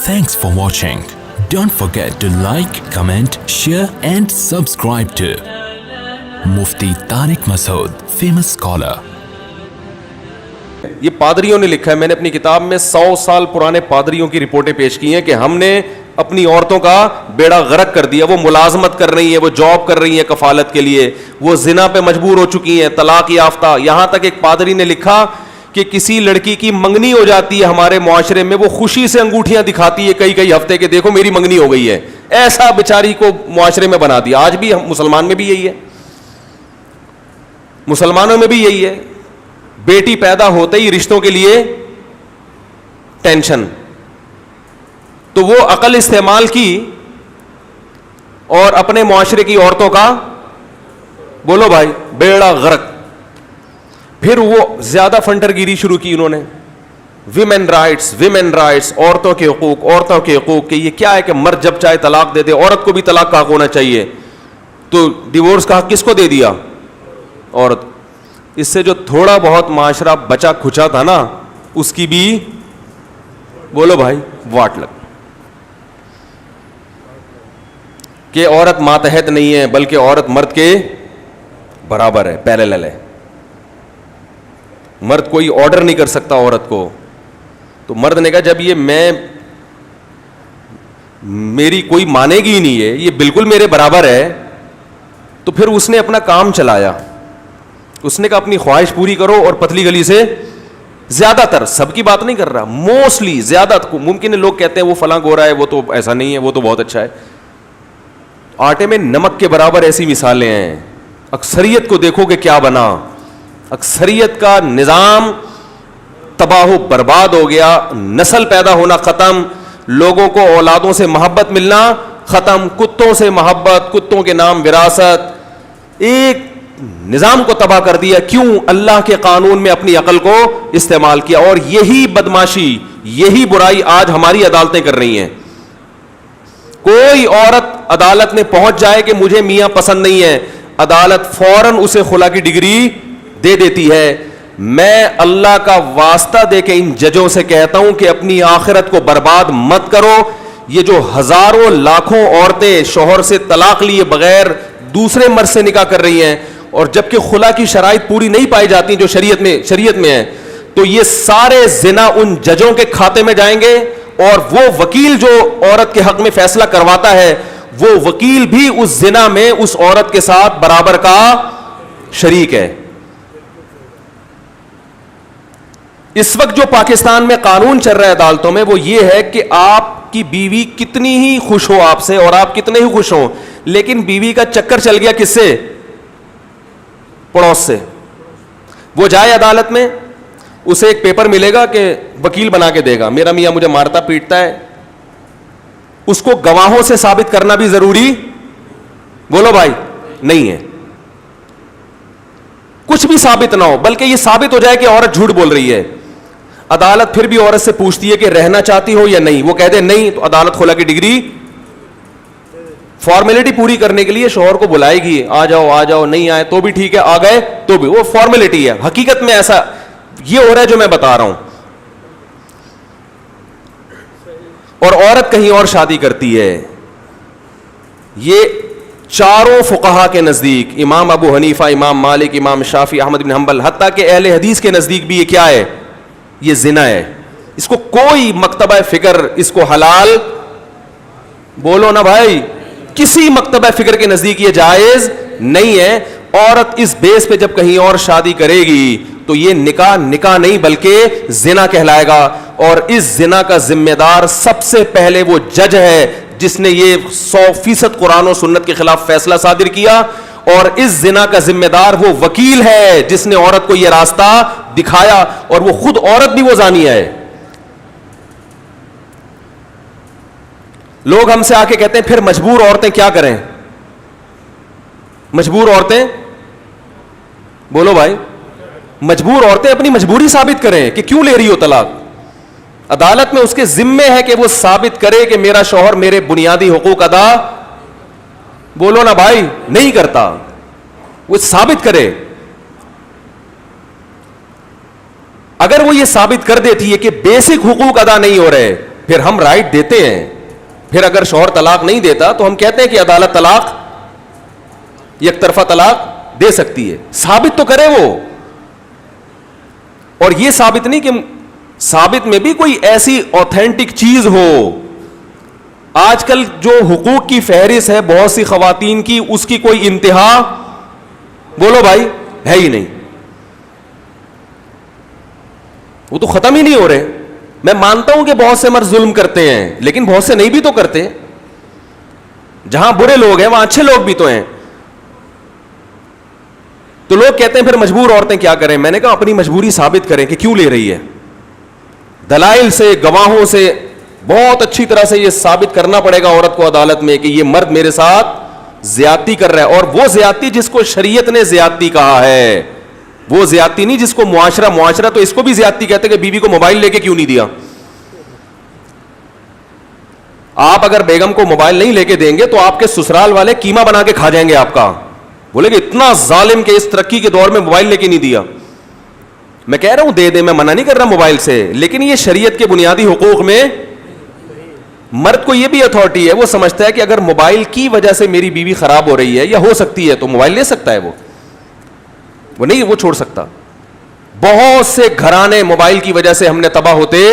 Thanks for watching. Don't forget to like, comment, share and subscribe to Mufti Tariq Masood, famous scholar. یہ پادریوں نے لکھا ہے, میں نے اپنی کتاب میں 100 سال پرانے پادریوں کی رپورٹیں پیش کی ہیں کہ ہم نے اپنی عورتوں کا بیڑا غرق کر دیا. وہ ملازمت کر رہی ہیں, وہ جاب کر رہی ہیں کفالت کے لیے, وہ زنا پہ مجبور ہو چکی ہیں, طلاق یافتہ. یہاں تک ایک پادری نے لکھا کہ کسی لڑکی کی منگنی ہو جاتی ہے ہمارے معاشرے میں, وہ خوشی سے انگوٹھیاں دکھاتی ہے کئی ہفتے کے, دیکھو میری منگنی ہو گئی ہے. ایسا بیچاری کو معاشرے میں بنا دیا. آج بھی مسلمان میں بھی یہی ہے, مسلمانوں میں بھی یہی ہے. بیٹی پیدا ہوتے ہی رشتوں کے لیے ٹینشن. تو وہ عقل استعمال کی اور اپنے معاشرے کی عورتوں کا, بولو بھائی, بیڑا غرق. پھر وہ زیادہ فنٹر گیری شروع کی انہوں نے. ویمن رائٹس, عورتوں کے حقوق. کہ یہ کیا ہے کہ مرد جب چاہے طلاق دے دے, عورت کو بھی طلاق کا حق ہونا چاحیے. تو ڈیورس کا حق کس کو دے دیا؟ عورت. اس سے جو تھوڑا بہت معاشرہ بچا کھچا تھا نا, اس کی بھی, بولو بھائی, واٹ لگ. کہ عورت ماتحت نہیں ہے بلکہ عورت مرد کے برابر ہے, پیرالل ہے. مرد کوئی آرڈر نہیں کر سکتا عورت کو. تو مرد نے کہا جب یہ میری کوئی مانے گی ہی نہیں ہے, یہ بالکل میرے برابر ہے, تو پھر اس نے اپنا کام چلایا. اس نے کہا اپنی خواہش پوری کرو اور پتلی گلی سے, زیادہ تر, سب کی بات نہیں کر رہا, موسٹلی زیادہ. ممکن ہے لوگ کہتے ہیں وہ فلاں گورا ہے, وہ تو ایسا نہیں ہے, وہ تو بہت اچھا ہے. آٹے میں نمک کے برابر ایسی مثالیں ہیں. اکثریت کو دیکھو کہ کیا بنا. اکثریت کا نظام تباہ و برباد ہو گیا. نسل پیدا ہونا ختم, لوگوں کو اولادوں سے محبت ملنا ختم, کتوں سے محبت, کتوں کے نام وراثت, ایک نظام کو تباہ کر دیا. کیوں؟ اللہ کے قانون میں اپنی عقل کو استعمال کیا. اور یہی بدماشی, یہی برائی آج ہماری عدالتیں کر رہی ہیں. کوئی عورت عدالت میں پہنچ جائے کہ مجھے میاں پسند نہیں ہے, عدالت فوراً اسے خلا کی ڈگری دے دیتی ہے. میں اللہ کا واسطہ دے کے ان ججوں سے کہتا ہوں کہ اپنی آخرت کو برباد مت کرو. یہ جو ہزاروں لاکھوں عورتیں شوہر سے طلاق لیے بغیر دوسرے مرد سے نکاح کر رہی ہیں, اور جبکہ خلا کی شرائط پوری نہیں پائی جاتی جو شریعت میں ہے, تو یہ سارے زنا ان ججوں کے کھاتے میں جائیں گے. اور وہ وکیل جو عورت کے حق میں فیصلہ کرواتا ہے, وہ وکیل بھی اس زنا میں اس عورت کے ساتھ برابر کا شریک ہے. اس وقت جو پاکستان میں قانون چل رہا ہے عدالتوں میں, وہ یہ ہے کہ آپ کی بیوی کتنی ہی خوش ہو آپ سے اور آپ کتنے ہی خوش ہوں, لیکن بیوی کا چکر چل گیا کس سے؟ پڑوس سے. وہ جائے عدالت میں, اسے ایک پیپر ملے گا کہ وکیل بنا کے دے گا, میرا میاں مجھے مارتا پیٹتا ہے. اس کو گواہوں سے ثابت کرنا بھی ضروری, بولو بھائی, نہیں ہے. کچھ بھی ثابت نہ ہو, بلکہ یہ ثابت ہو جائے کہ عورت جھوٹ بول رہی ہے, عدالت پھر بھی عورت سے پوچھتی ہے کہ رہنا چاہتی ہو یا نہیں. وہ کہہ دے نہیں, تو عدالت خلا کی ڈگری, فارمیلٹی پوری کرنے کے لیے شوہر کو بلائے گی, آ جاؤ, نہیں آئے تو بھی ٹھیک ہے, آ گئے تو بھی, وہ فارمیلٹی ہے. حقیقت میں ایسا یہ ہو رہا ہے جو میں بتا رہا ہوں. اور عورت کہیں اور شادی کرتی ہے. یہ چاروں فقہا کے نزدیک, امام ابو حنیفہ, امام مالک, امام شافعی, احمد بن حنبل, حتیٰ کہ اہل حدیث کے نزدیک بھی یہ کیا ہے؟ یہ زنا ہے. اس کو کوئی مکتبہ فکر اس کو حلال, بولو نا بھائی, کسی مکتبہ فکر کے نزدیک یہ جائز نہیں ہے. عورت اس بیس پہ جب کہیں اور شادی کرے گی تو یہ نکاح نہیں بلکہ زنا کہلائے گا. اور اس زنا کا ذمہ دار سب سے پہلے وہ جج ہے جس نے یہ 100% قرآن و سنت کے خلاف فیصلہ صادر کیا, اور اس زنا کا ذمہ دار وہ وکیل ہے جس نے عورت کو یہ راستہ دکھایا, اور وہ خود عورت بھی وہ زانیہ ہے. لوگ ہم سے آ کے کہتے ہیں پھر مجبور عورتیں کیا کریں؟ مجبور عورتیں, بولو بھائی, مجبور عورتیں اپنی مجبوری ثابت کریں کہ کیوں لے رہی ہو طلاق. عدالت میں اس کے ذمے ہے کہ وہ ثابت کرے کہ میرا شوہر میرے بنیادی حقوق ادا, بولو نا بھائی, نہیں کرتا. وہ ثابت کرے. اگر وہ یہ ثابت کر دیتی ہے کہ بیسک حقوق ادا نہیں ہو رہے, پھر ہم رائٹ دیتے ہیں. پھر اگر شوہر طلاق نہیں دیتا تو ہم کہتے ہیں کہ عدالت طلاق یک طرفہ طلاق دے سکتی ہے. ثابت تو کرے وہ, اور یہ ثابت نہیں کہ ثابت میں بھی کوئی ایسی اوتھینٹک چیز ہو. آج کل جو حقوق کی فہرست ہے بہت سی خواتین کی, اس کی کوئی انتہا بولو بھائی ہے ہی نہیں, وہ تو ختم ہی نہیں ہو رہے. میں مانتا ہوں کہ بہت سے مرد ظلم کرتے ہیں, لیکن بہت سے نہیں بھی تو کرتے. جہاں برے لوگ ہیں وہاں اچھے لوگ بھی تو ہیں. تو لوگ کہتے ہیں پھر مجبور عورتیں کیا کریں. میں نے کہا اپنی مجبوری ثابت کریں کہ کیوں لے رہی ہے. دلائل سے, گواہوں سے بہت اچھی طرح سے یہ ثابت کرنا پڑے گا عورت کو عدالت میں کہ یہ مرد میرے ساتھ زیادتی کر رہا ہے, اور وہ زیادتی جس کو شریعت نے زیادتی کہا ہے, وہ زیادتی نہیں جس کو معاشرہ تو اس کو بھی زیادتی کہتے کہ بیوی کو موبائل لے کے کیوں نہیں دیا. آپ اگر بیگم کو موبائل نہیں لے کے دیں گے تو آپ کے سسرال والے قیمہ بنا کے کھا جائیں گے آپ کا, بولے کہ اتنا ظالم کہ اس ترقی کے دور میں موبائل لے کے نہیں دیا. میں کہہ رہا ہوں دے دیں, میں منع نہیں کر رہا موبائل سے, لیکن یہ شریعت کے بنیادی حقوق میں مرد کو یہ بھی اتھارٹی ہے, وہ سمجھتا ہے کہ اگر موبائل کی وجہ سے میری بیوی خراب ہو رہی ہے یا ہو سکتی ہے تو موبائل لے سکتا ہے, وہ نہیں, وہ چھوڑ سکتا. بہت سے گھرانے موبائل کی وجہ سے ہم نے تباہ ہوتے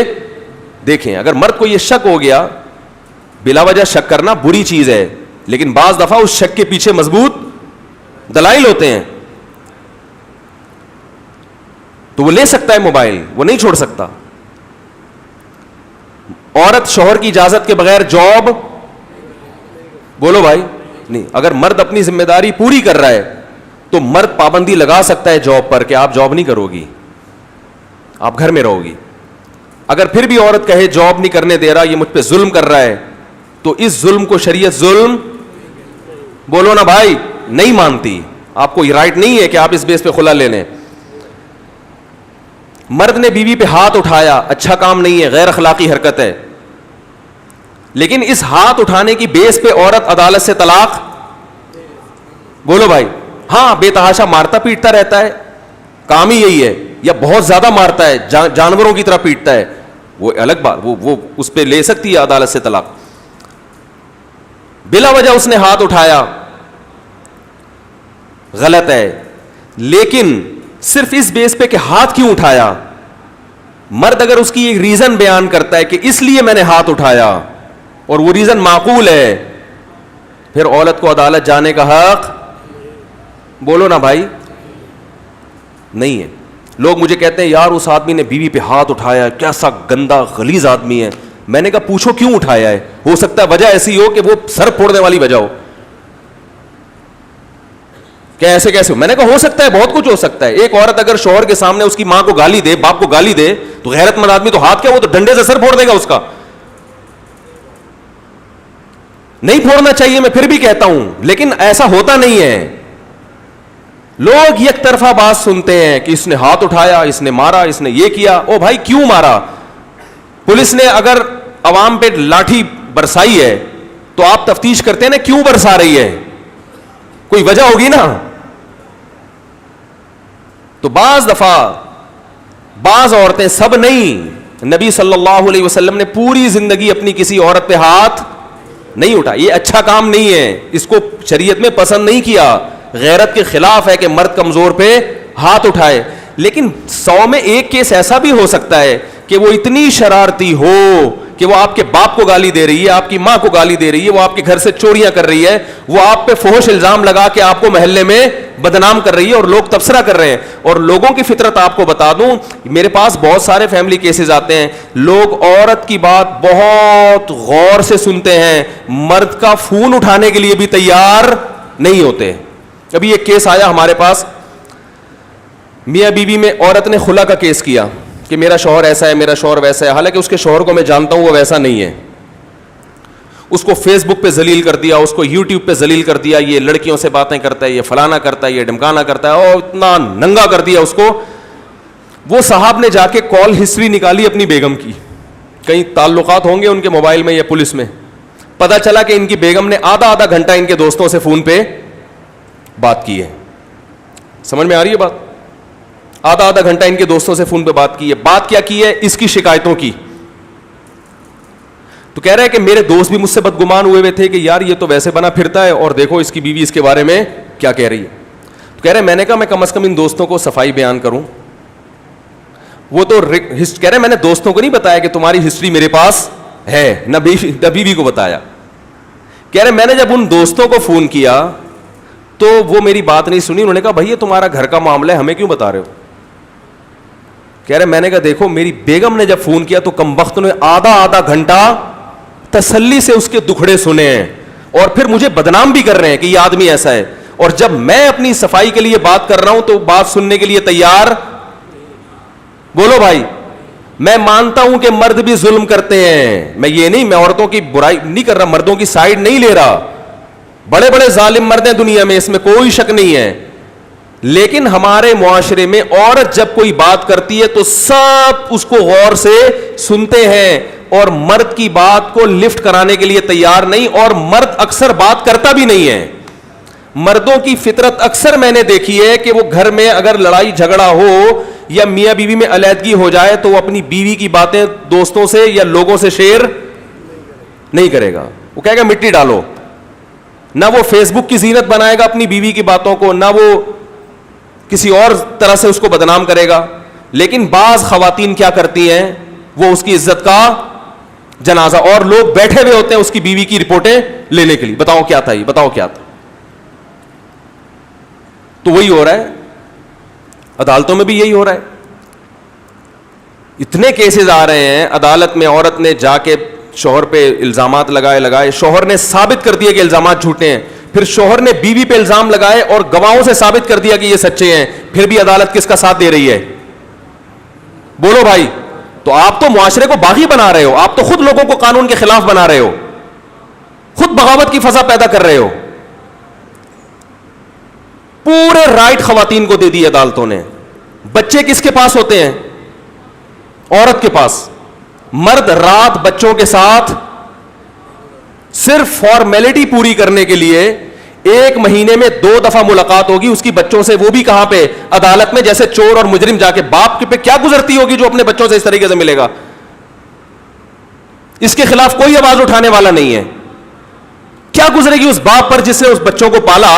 دیکھیں. اگر مرد کو یہ شک ہو گیا, بلا وجہ شک کرنا بری چیز ہے, لیکن بعض دفعہ اس شک کے پیچھے مضبوط دلائل ہوتے ہیں, تو وہ لے سکتا ہے موبائل, وہ نہیں چھوڑ سکتا. عورت شوہر کی اجازت کے بغیر جاب, بولو بھائی نہیں. اگر مرد اپنی ذمہ داری پوری کر رہا ہے تو مرد پابندی لگا سکتا ہے جاب پر کہ آپ جاب نہیں کرو گی, آپ گھر میں رہو گی. اگر پھر بھی عورت کہے جاب نہیں کرنے دے رہا, یہ مجھ پہ ظلم کر رہا ہے, تو اس ظلم کو شریعت ظلم, بولو نا بھائی, نہیں مانتی. آپ کو یہ رائٹ نہیں ہے کہ آپ اس بیس پہ خلا لے لیں. مرد نے بیوی پہ ہاتھ اٹھایا, اچھا کام نہیں ہے, غیر اخلاقی حرکت ہے, لیکن اس ہاتھ اٹھانے کی بیس پہ عورت عدالت سے طلاق, بولو بھائی, ہاں بے تحاشا مارتا پیٹتا رہتا ہے, کام ہی یہی ہے, یا بہت زیادہ مارتا ہے, جانوروں کی طرح پیٹتا ہے, وہ الگ بات, وہ اس پہ لے سکتی ہے عدالت سے طلاق. بلا وجہ اس نے ہاتھ اٹھایا, غلط ہے, لیکن صرف اس بیس پہ کہ ہاتھ کیوں اٹھایا. مرد اگر اس کی ایک ریزن بیان کرتا ہے کہ اس لیے میں نے ہاتھ اٹھایا, اور وہ ریزن معقول ہے, پھر عورت کو عدالت جانے کا حق, بولو نا بھائی, نہیں ہے. لوگ مجھے کہتے ہیں یار اس آدمی نے بیوی پہ ہاتھ اٹھایا, کیسا گندا غلیظ آدمی ہے. میں نے کہا پوچھو کیوں اٹھایا ہے, ہو سکتا ہے وجہ ایسی ہو کہ وہ سر پھوڑنے والی وجہ ہو. کیا ایسے کیسے ہو؟ میں نے کہا ہو سکتا ہے, بہت کچھ ہو سکتا ہے. ایک عورت اگر شوہر کے سامنے اس کی ماں کو گالی دے, باپ کو گالی دے, تو غیرت مند آدمی تو ہاتھ کیا, وہ تو ڈنڈے سے سر پھوڑ دے گا اس کا. نہیں پھوڑنا چاہیے, میں پھر بھی کہتا ہوں, لیکن ایسا ہوتا نہیں ہے. لوگ یک طرفہ بات سنتے ہیں کہ اس نے ہاتھ اٹھایا, اس نے مارا, اس نے یہ کیا. او بھائی کیوں مارا؟ پولیس نے اگر عوام پہ لاٹھی برسائی ہے تو آپ تفتیش کرتے ہیں نا کیوں برسا رہی ہے, کوئی وجہ ہوگی نا. تو بعض دفعہ بعض عورتیں, سب نہیں, نبی صلی اللہ علیہ وسلم نے پوری زندگی اپنی کسی عورت پہ ہاتھ نہیں اٹھا. یہ اچھا کام نہیں ہے, اس کو شریعت میں پسند نہیں کیا. غیرت کے خلاف ہے کہ مرد کمزور پہ ہاتھ اٹھائے. لیکن 100 میں ایک کیس ایسا بھی ہو سکتا ہے کہ وہ اتنی شرارتی ہو کہ وہ آپ کے باپ کو گالی دے رہی ہے, آپ کی ماں کو گالی دے رہی ہے, وہ آپ کے گھر سے چوریاں کر رہی ہے, وہ آپ پہ فحش الزام لگا کے آپ کو محلے میں بدنام کر رہی ہے, اور لوگ تبصرہ کر رہے ہیں. اور لوگوں کی فطرت آپ کو بتا دوں, میرے پاس بہت سارے فیملی کیسز آتے ہیں, لوگ عورت کی بات بہت غور سے سنتے ہیں, مرد کا فون اٹھانے کے لیے بھی تیار نہیں ہوتے. ابھی ایک کیس آیا ہمارے پاس, میاں بیوی میں عورت نے خلا کا کیس کیا کہ میرا شوہر ایسا ہے, میرا شوہر ویسا ہے. حالانکہ اس کے شوہر کو میں جانتا ہوں, وہ ویسا نہیں ہے. اس کو فیس بک پہ ذلیل کر دیا, اس کو یوٹیوب پہ ذلیل کر دیا, یہ لڑکیوں سے باتیں کرتا ہے, یہ فلانا کرتا ہے, یہ ڈمکانا کرتا ہے, اور اتنا ننگا کر دیا اس کو. وہ صاحب نے جا کے کال ہسٹری نکالی اپنی بیگم کی, کئی تعلقات ہوں گے ان کے موبائل میں یا پولیس میں. پتا چلا کہ ان کی بیگم نے آدھا گھنٹہ ان کے دوستوں سے فون پہ بات کی ہے. سمجھ میں آ رہی ہے بات؟ آدھا گھنٹہ ان کے دوستوں سے فون پہ بات کی ہے. بات کیا کی ہے؟ اس کی شکایتوں کی. تو کہہ رہے ہیں کہ میرے دوست بھی مجھ سے بدگمان ہوئے تھے کہ یار یہ تو ویسے بنا پھرتا ہے اور دیکھو اس کی بیوی اس کے بارے میں کیا کہہ رہی ہے. تو کہہ رہے ہیں میں نے کہا میں کم از کم ان دوستوں کو صفائی بیان کروں. وہ تو کہہ رہے ہیں میں نے دوستوں کو نہیں بتایا کہ تمہاری ہسٹری میرے پاس ہے, نہ بیوی کو بتایا. کہہ رہے میں نے جب ان دوستوں کو فون کیا تو وہ میری بات نہیں سنی. انہوں نے کہا بھائی یہ تمہارا گھر کا معاملہ ہے, ہمیں کیوں بتا رہے ہو. کہہ رہے میں نے کہا دیکھو میری بیگم نے جب فون کیا تو کمبخت نے آدھا گھنٹہ تسلی سے اس کے دکھڑے سنے ہیں اور پھر مجھے بدنام بھی کر رہے ہیں کہ یہ آدمی ایسا ہے. اور جب میں اپنی صفائی کے لیے بات کر رہا ہوں تو بات سننے کے لیے تیار. بولو بھائی, میں مانتا ہوں کہ مرد بھی ظلم کرتے ہیں, میں یہ نہیں, میں عورتوں کی برائی نہیں کر رہا, مردوں کی سائیڈ نہیں لے رہا. بڑے بڑے ظالم مرد ہیں دنیا میں, اس میں کوئی شک نہیں ہے. لیکن ہمارے معاشرے میں عورت جب کوئی بات کرتی ہے تو سب اس کو غور سے سنتے ہیں اور مرد کی بات کو لفٹ کرانے کے لیے تیار نہیں, اور مرد اکثر بات کرتا بھی نہیں ہے. مردوں کی فطرت اکثر میں نے دیکھی ہے کہ وہ گھر میں اگر لڑائی جھگڑا ہو یا میاں بیوی میں علیحدگی ہو جائے تو وہ اپنی بیوی کی باتیں دوستوں سے یا لوگوں سے شیئر نہیں کرے گا. وہ کہے گا مٹی ڈالو. نہ وہ فیس بک کی زینت بنائے گا اپنی بیوی کی باتوں کو, نہ وہ کسی اور طرح سے اس کو بدنام کرے گا. لیکن بعض خواتین کیا کرتی ہیں, وہ اس کی عزت کا جنازہ, اور لوگ بیٹھے ہوئے ہوتے ہیں اس کی بیوی کی رپورٹیں لینے کے لیے. بتاؤ کیا تھا یہ, بتاؤ کیا تھا. تو وہی ہو رہا ہے, عدالتوں میں بھی یہی ہو رہا ہے. اتنے کیسز آ رہے ہیں عدالت میں, عورت نے جا کے شوہر پہ الزامات لگائے, شوہر نے ثابت کر دیا کہ الزامات جھوٹے ہیں, پھر شوہر نے بیوی پہ الزام لگائے اور گواہوں سے ثابت کر دیا کہ یہ سچے ہیں, پھر بھی عدالت کس کا ساتھ دے رہی ہے. بولو بھائی, تو آپ تو معاشرے کو باغی بنا رہے ہو, آپ تو خود لوگوں کو قانون کے خلاف بنا رہے ہو, خود بغاوت کی فضا پیدا کر رہے ہو. پورے رائٹ خواتین کو دے دی عدالتوں نے. بچے کس کے پاس ہوتے ہیں, عورت کے پاس. مرد رات بچوں کے ساتھ صرف فارمیلٹی پوری کرنے کے لیے 1 مہینے میں 2 دفعہ ملاقات ہوگی اس کی بچوں سے, وہ بھی کہاں پہ, عدالت میں. جیسے چور اور مجرم جا کے باپ کے پہ کیا گزرتی ہوگی جو اپنے بچوں سے اس طریقے سے ملے گا. اس کے خلاف کوئی آواز اٹھانے والا نہیں ہے. کیا گزرے گی اس باپ پر جس نے اس بچوں کو پالا,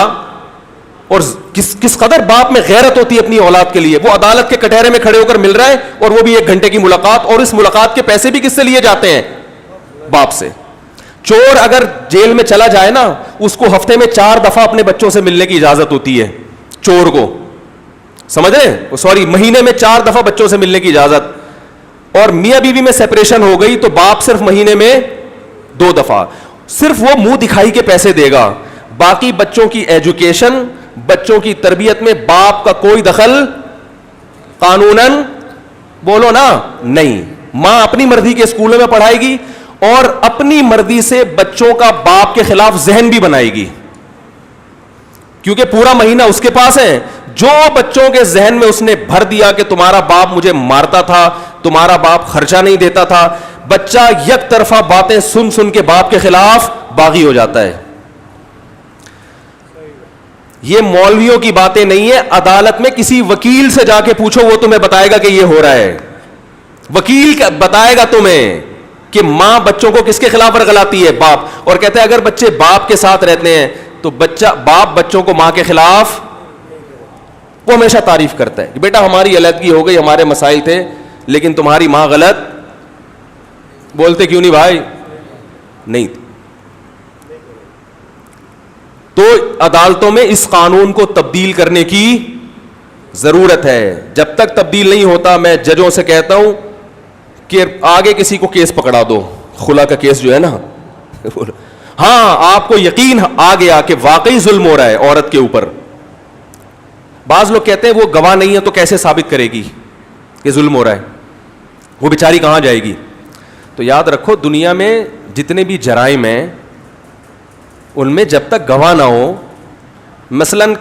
اور کس قدر باپ میں غیرت ہوتی ہے اپنی اولاد کے لیے. وہ عدالت کے کٹہرے میں کھڑے ہو کر مل رہا ہے, اور وہ بھی 1 گھنٹے کی ملاقات, اور اس ملاقات کے پیسے بھی کس سے لیے جاتے ہیں, باپ سے. چور اگر جیل میں چلا جائے نا, اس کو ہفتے میں 4 دفعہ اپنے بچوں سے ملنے کی اجازت ہوتی ہے چور کو, سمجھ رہے, سوری, مہینے میں 4 دفعہ بچوں سے ملنے کی اجازت. اور میاں بیوی میں سیپریشن ہو گئی تو باپ صرف مہینے میں 2 دفعہ. صرف وہ منہ دکھائی کے پیسے دے گا, باقی بچوں کی ایجوکیشن, بچوں کی تربیت میں باپ کا کوئی دخل قانوناً, بولو نا, نہیں. ماں اپنی مرضی کے اسکولوں میں پڑھائے گی اور اپنی مرضی سے بچوں کا باپ کے خلاف ذہن بھی بنائے گی, کیونکہ پورا مہینہ اس کے پاس ہے. جو بچوں کے ذہن میں اس نے بھر دیا کہ تمہارا باپ مجھے مارتا تھا, تمہارا باپ خرچہ نہیں دیتا تھا, بچہ یک طرفہ باتیں سن سن کے باپ کے خلاف باغی ہو جاتا ہے. یہ مولویوں کی باتیں نہیں ہے. عدالت میں کسی وکیل سے جا کے پوچھو, وہ تمہیں بتائے گا کہ یہ ہو رہا ہے. وکیل بتائے گا تمہیں کہ ماں بچوں کو کس کے خلاف ورگلاتی ہے, باپ. اور کہتے ہیں اگر بچے باپ کے ساتھ رہتے ہیں تو باپ بچوں کو ماں کے خلاف, وہ ہمیشہ تعریف کرتا ہے کہ بیٹا ہماری علیحدگی ہو گئی, ہمارے مسائل تھے, لیکن تمہاری ماں غلط. بولتے کیوں نہیں بھائی, نہیں. تو عدالتوں میں اس قانون کو تبدیل کرنے کی ضرورت ہے. جب تک تبدیل نہیں ہوتا, میں ججوں سے کہتا ہوں کہ آگے کسی کو کیس پکڑا دو, خلا کا کیس جو ہے نا. ہاں, آپ کو یقین آ گیا کہ واقعی ظلم ہو رہا ہے عورت کے اوپر. بعض لوگ کہتے ہیں وہ گواہ نہیں ہے تو کیسے ثابت کرے گی کہ ظلم ہو رہا ہے, وہ بیچاری کہاں جائے گی. تو یاد رکھو, دنیا میں جتنے بھی جرائم ہیں ان میں جب تک گواہ نہ ہو, مثلاً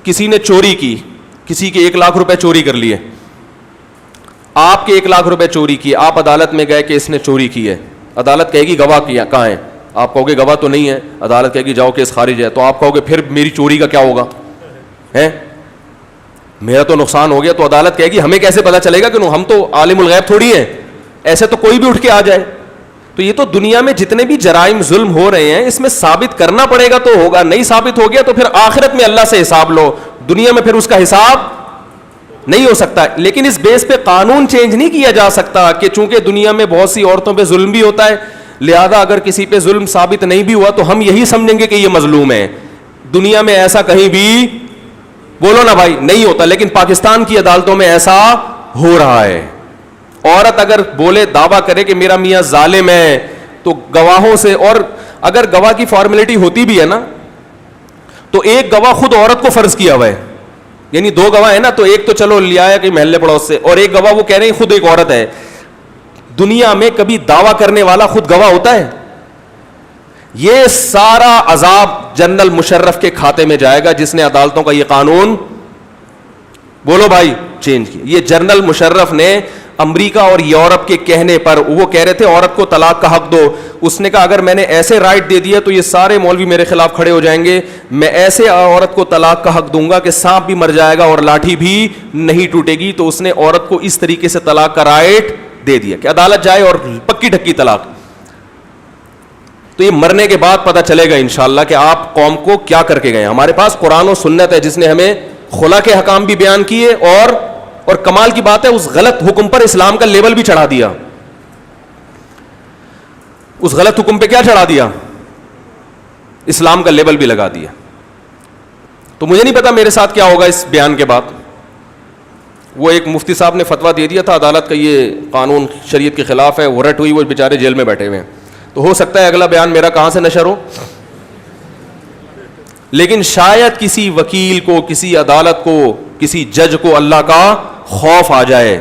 کسی نے چوری کی, کسی کے 1 لاکھ روپے چوری کر لیے, آپ کے 1 لاکھ روپے چوری کیے, آپ عدالت میں گئے کہ اس نے چوری کی ہے. عدالت کہے گی گواہ کہاں ہے, آپ کہو گے گواہ تو نہیں ہے, عدالت کہے گی جاؤ کیس خارج ہے. تو آپ کہو گے پھر میری چوری کا کیا ہوگا, ہے میرا تو نقصان ہو گیا. تو عدالت کہے گی ہمیں کیسے پتا چلے گا کہ ہم تو عالم الغیب تھوڑی ہیں, ایسے تو کوئی بھی اٹھ کے آ جائے. تو یہ تو دنیا میں جتنے بھی جرائم ظلم ہو رہے ہیں اس میں ثابت کرنا پڑے گا تو ہوگا, نہیں ثابت ہو گیا تو پھر آخرت میں اللہ سے حساب لو, دنیا میں پھر اس کا حساب نہیں ہو سکتا. لیکن اس بیس پہ قانون چینج نہیں کیا جا سکتا کہ چونکہ دنیا میں بہت سی عورتوں پہ ظلم بھی ہوتا ہے, لہذا اگر کسی پہ ظلم ثابت نہیں بھی ہوا تو ہم یہی سمجھیں گے کہ یہ مظلوم ہے. دنیا میں ایسا کہیں بھی بولو نا بھائی نہیں ہوتا, لیکن پاکستان کی عدالتوں میں ایسا ہو رہا ہے. عورت اگر بولے دعویٰ کرے کہ میرا میاں ظالم ہے تو گواہوں سے, اور اگر گواہ کی فارمیلٹی ہوتی بھی ہے نا تو ایک گواہ خود عورت کو فرض کیا ہوا ہے, یعنی دو گواہ ہیں نا تو ایک تو چلو لیا ہے کہ محلے پڑوس سے, اور ایک گواہ وہ کہہ رہے ہیں خود ایک عورت ہے. دنیا میں کبھی دعویٰ کرنے والا خود گواہ ہوتا ہے؟ یہ سارا عذاب جنرل مشرف کے کھاتے میں جائے گا جس نے عدالتوں کا یہ قانون بولو بھائی چینج کیا. یہ جنرل مشرف نے امریکہ اور یورپ کے کہنے پر, وہ کہہ رہے تھے عورت کو طلاق کا حق دو, اس نے کہا اگر میں نے ایسے رائٹ دے دیا تو یہ سارے مولوی میرے خلاف کھڑے ہو جائیں گے, میں ایسے عورت کو طلاق کا حق دوں گا کہ سانپ بھی مر جائے گا اور لاٹھی بھی نہیں ٹوٹے گی. تو اس نے عورت کو اس طریقے سے طلاق کا رائٹ دے دیا کہ عدالت جائے اور پکی ڈھکی طلاق. تو یہ مرنے کے بعد پتہ چلے گا انشاءاللہ کہ آپ قوم کو کیا کر کے گئے. ہمارے پاس قرآن و سنت ہے جس نے ہمیں خلا کے حکام بھی بیان کیے, اور کمال کی بات ہے اس غلط حکم پر اسلام کا لیبل بھی چڑھا دیا. اس غلط حکم پہ کیا چڑھا دیا؟ اسلام کا لیبل بھی لگا دیا. تو مجھے نہیں پتا میرے ساتھ کیا ہوگا اس بیان کے بعد. وہ ایک مفتی صاحب نے فتویٰ دے دیا تھا عدالت کا یہ قانون شریعت کے خلاف ہے, ورٹ ہوئی, وہ بیچارے جیل میں بیٹھے ہوئے ہیں. تو ہو سکتا ہے اگلا بیان میرا کہاں سے نشر ہو, لیکن شاید کسی وکیل کو, کسی عدالت کو, کسی جج کو اللہ کا خوف آ جائے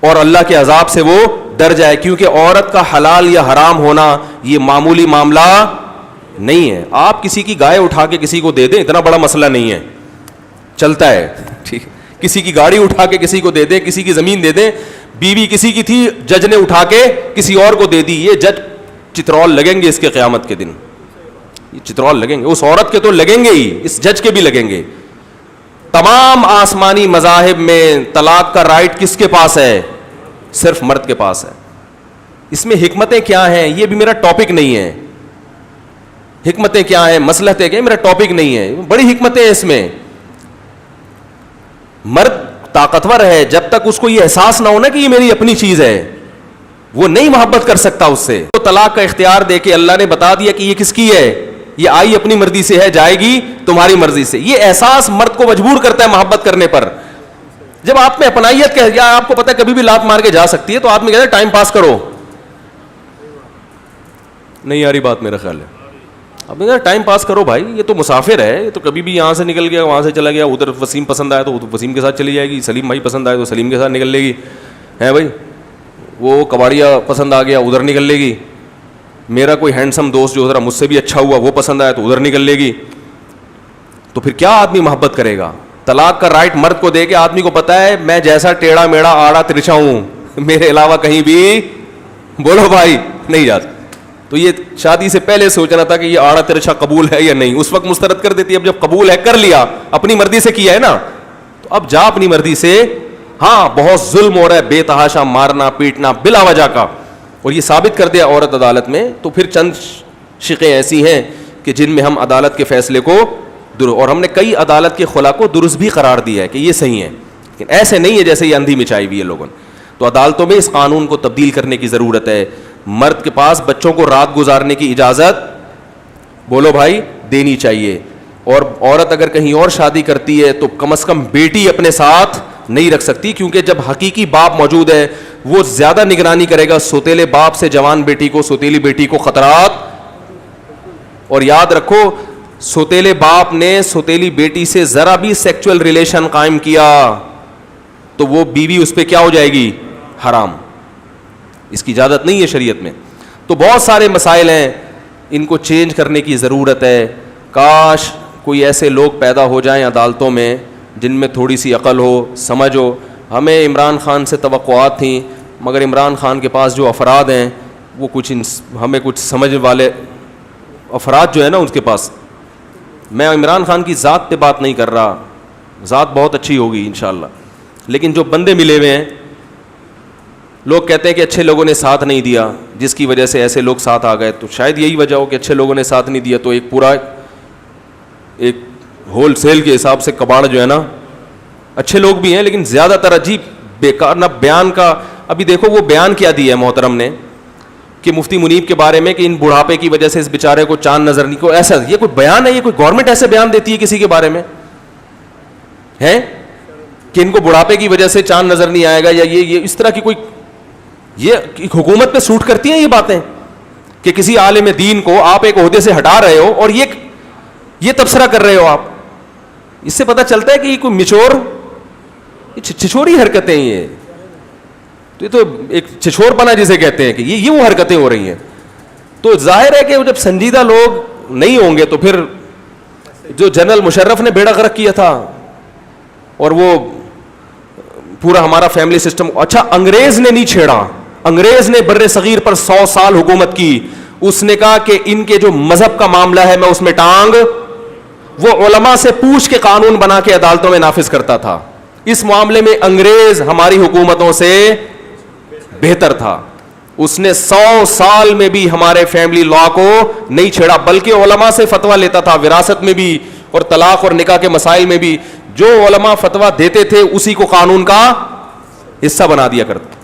اور اللہ کے عذاب سے وہ ڈر جائے, کیونکہ عورت کا حلال یا حرام ہونا یہ معمولی معاملہ نہیں ہے. آپ کسی کی گائے اٹھا کے کسی کو دے دیں, اتنا بڑا مسئلہ نہیں ہے, چلتا ہے. ٹھیک, کسی کی گاڑی اٹھا کے کسی کو دے دیں, کسی کی زمین دے دیں. بیوی کسی کی تھی, جج نے اٹھا کے کسی اور کو دے دی, یہ جج چترول لگیں گے اس کے قیامت کے دن, یہ چترول لگیں گے. اس عورت کے تو لگیں گے ہی, اس جج کے بھی لگیں گے. تمام آسمانی مذاہب میں طلاق کا رائٹ کس کے پاس ہے؟ صرف مرد کے پاس ہے. اس میں حکمتیں کیا ہیں یہ بھی میرا ٹاپک نہیں ہے. حکمتیں کیا ہیں, مصلحتیں کیا ہیں, میرا ٹاپک نہیں ہے. بڑی حکمتیں ہیں اس میں. مرد طاقتور ہے, جب تک اس کو یہ احساس نہ ہونا کہ یہ میری اپنی چیز ہے وہ نہیں محبت کر سکتا اس سے. تو طلاق کا اختیار دے کے اللہ نے بتا دیا کہ یہ کس کی ہے, یہ آئی اپنی مرضی سے ہے, جائے گی تمہاری مرضی سے. یہ احساس مرد کو مجبور کرتا ہے محبت کرنے پر. جب آپ میں اپنائیت کہ یا آپ کو پتہ ہے کبھی بھی لات مار کے جا سکتی ہے تو آدمی کہتا ہے ٹائم پاس کرو. نہیں آ رہی بات میرا خیال ہے. اب ٹائم پاس کرو بھائی, یہ تو مسافر ہے, یہ تو کبھی بھی یہاں سے نکل گیا وہاں سے چلا گیا, ادھر وسیم پسند آیا تو وسیم کے ساتھ چلی جائے گی, سلیم بھائی پسند آئے تو سلیم کے ساتھ نکل لے گی, ہے بھائی. وہ کباڑیا پسند آ گیا ادھر نکل لے گی. میرا کوئی ہینڈسم دوست جو ذرا مجھ سے بھی اچھا ہوا وہ پسند آیا تو ادھر نکل لے گی. تو پھر کیا آدمی محبت کرے گا؟ طلاق کا رائٹ مرد کو دے کے آدمی کو پتا ہے میں جیسا ٹیڑھا میڑا آڑا ترچھا ہوں, میرے علاوہ کہیں بھی بولو بھائی نہیں جاتا. تو یہ شادی سے پہلے سوچنا تھا کہ یہ آڑا ترچھا قبول ہے یا نہیں, اس وقت مسترد کر دیتی. اب جب قبول ہے کر لیا, اپنی مرضی سے کیا ہے نا, تو اب جا اپنی مرضی سے. ہاں بہت ظلم ہو رہا ہے, بے تحاشا مارنا پیٹنا بلا وجہ کا, اور یہ ثابت کر دیا عورت عدالت میں, تو پھر چند شقیں ایسی ہیں کہ جن میں ہم عدالت کے فیصلے کو اور ہم نے کئی عدالت کے خلا کو درست بھی قرار دیا ہے کہ یہ صحیح ہے, لیکن ایسے نہیں ہے جیسے یہ اندھی مچائی ہوئی ہے لوگوں نے. تو عدالتوں میں اس قانون کو تبدیل کرنے کی ضرورت ہے. مرد کے پاس بچوں کو رات گزارنے کی اجازت بولو بھائی دینی چاہیے, اور عورت اگر کہیں اور شادی کرتی ہے تو کم از کم بیٹی اپنے ساتھ نہیں رکھ سکتی, کیونکہ جب حقیقی باپ موجود ہے وہ زیادہ نگرانی کرے گا. سوتیلے باپ سے جوان بیٹی کو, سوتیلی بیٹی کو خطرات. اور یاد رکھو سوتیلے باپ نے سوتیلی بیٹی سے ذرا بھی سیکچول ریلیشن قائم کیا تو وہ بیوی اس پہ کیا ہو جائے گی؟ حرام. اس کی اجازت نہیں ہے شریعت میں. تو بہت سارے مسائل ہیں, ان کو چینج کرنے کی ضرورت ہے. کاش کوئی ایسے لوگ پیدا ہو جائیں عدالتوں میں جن میں تھوڑی سی عقل ہو, سمجھ ہو. ہمیں عمران خان سے توقعات تھیں, مگر عمران خان کے پاس جو افراد ہیں وہ کچھ ہمیں کچھ سمجھ والے افراد جو ہے نا ان کے پاس. میں عمران خان کی ذات پہ بات نہیں کر رہا, ذات بہت اچھی ہوگی انشاءاللہ, لیکن جو بندے ملے ہوئے ہیں, لوگ کہتے ہیں کہ اچھے لوگوں نے ساتھ نہیں دیا جس کی وجہ سے ایسے لوگ ساتھ آ گئے. تو شاید یہی وجہ ہو کہ اچھے لوگوں نے ساتھ نہیں دیا, تو ایک پورا ایک ہول سیل کے حساب سے کباڑ جو ہے نا, اچھے لوگ بھی ہیں لیکن زیادہ تر عجیب بیکار نہ بیان کا. ابھی دیکھو وہ بیان کیا دیا ہے محترم نے کہ مفتی منیب کے بارے میں کہ ان بڑھاپے کی وجہ سے اس بیچارے کو چاند نظر نہیں کو. ایسا یہ کوئی بیان ہے؟ یہ کوئی گورنمنٹ ایسے بیان دیتی ہے کسی کے بارے میں ہے کہ ان کو بڑھاپے کی وجہ سے چاند نظر نہیں آئے گا, یا یہ اس طرح کی کوئی, یہ حکومت پہ سوٹ کرتی ہیں یہ باتیں کہ کسی عالم دین کو آپ ایک عہدے سے ہٹا رہے ہو اور یہ تبصرہ کر رہے ہو آپ. اس سے پتہ چلتا ہے کہ یہ کوئی میچور چھچوری حرکتیں یہ تو ایک چھچور پنا جسے کہتے ہیں کہ یہ وہ حرکتیں ہو رہی ہیں. تو ظاہر ہے کہ جب سنجیدہ لوگ نہیں ہوں گے تو پھر جو جنرل مشرف نے بیڑا غرق کیا تھا اور وہ پورا ہمارا فیملی سسٹم, اچھا انگریز نے نہیں چھیڑا, انگریز نے بر صغیر پر 100 سال حکومت کی. اس نے کہا کہ ان کے جو مذہب کا معاملہ ہے میں اس میں ٹانگ, وہ علماء سے پوچھ کے قانون بنا کے عدالتوں میں نافذ کرتا تھا. اس معاملے میں انگریز ہماری حکومتوں سے بہتر تھا. اس نے 100 سال میں بھی ہمارے فیملی لا کو نہیں چھیڑا, بلکہ علماء سے فتویٰ لیتا تھا, وراثت میں بھی اور طلاق اور نکاح کے مسائل میں بھی. جو علماء فتویٰ دیتے تھے اسی کو قانون کا حصہ بنا دیا کرتے.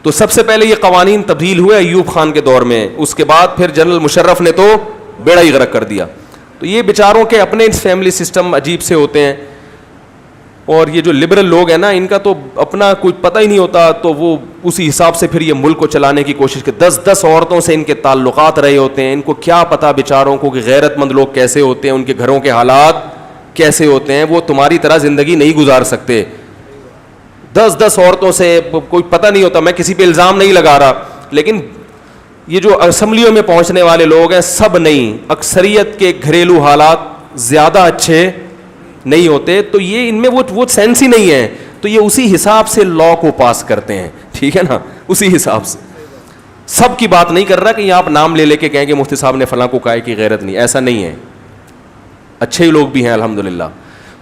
تو سب سے پہلے یہ قوانین تبدیل ہوئے ایوب خان کے دور میں, اس کے بعد پھر جنرل مشرف نے تو بیڑا ہی غرق کر دیا. تو یہ بیچاروں کے اپنے فیملی سسٹم عجیب سے ہوتے ہیں, اور یہ جو لبرل لوگ ہیں نا ان کا تو اپنا کوئی پتہ ہی نہیں ہوتا, تو وہ اسی حساب سے پھر یہ ملک کو چلانے کی کوشش کرتے. 10 عورتوں سے ان کے تعلقات رہے ہوتے ہیں, ان کو کیا پتہ بیچاروں کو کہ غیرت مند لوگ کیسے ہوتے ہیں, ان کے گھروں کے حالات کیسے ہوتے ہیں. وہ تمہاری طرح زندگی نہیں گزار سکتے. 10 عورتوں سے کوئی پتہ نہیں ہوتا. میں کسی پہ الزام نہیں لگا رہا, لیکن یہ جو اسمبلیوں میں پہنچنے والے لوگ ہیں سب نہیں, اکثریت کے گھریلو حالات زیادہ اچھے نہیں ہوتے. تو یہ ان میں وہ سینس ہی نہیں ہے, تو یہ اسی حساب سے لا کو پاس کرتے ہیں. ٹھیک ہے نا, اسی حساب سے. سب کی بات نہیں کر رہا کہ آپ نام لے کے کہیں کہ مفتی صاحب نے فلاں کو کہا کہ غیرت نہیں, ایسا نہیں ہے. اچھے ہی لوگ بھی ہیں الحمدللہ.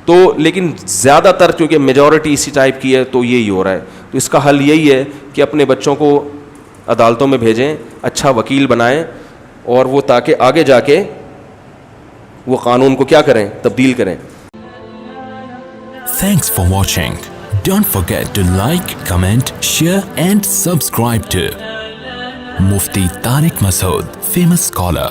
تو لیکن زیادہ تر چونکہ میجورٹی اسی ٹائپ کی ہے تو یہی ہو رہا ہے. تو اس کا حل یہی ہے کہ اپنے بچوں کو عدالتوں میں بھیجیں, اچھا وکیل بنائیں, اور وہ تاکہ آگے جا کے وہ قانون کو کیا کریں, تبدیل کریں. Thanks for watching. Don't forget to like, comment, share and subscribe to Mufti Tariq Masood, famous scholar.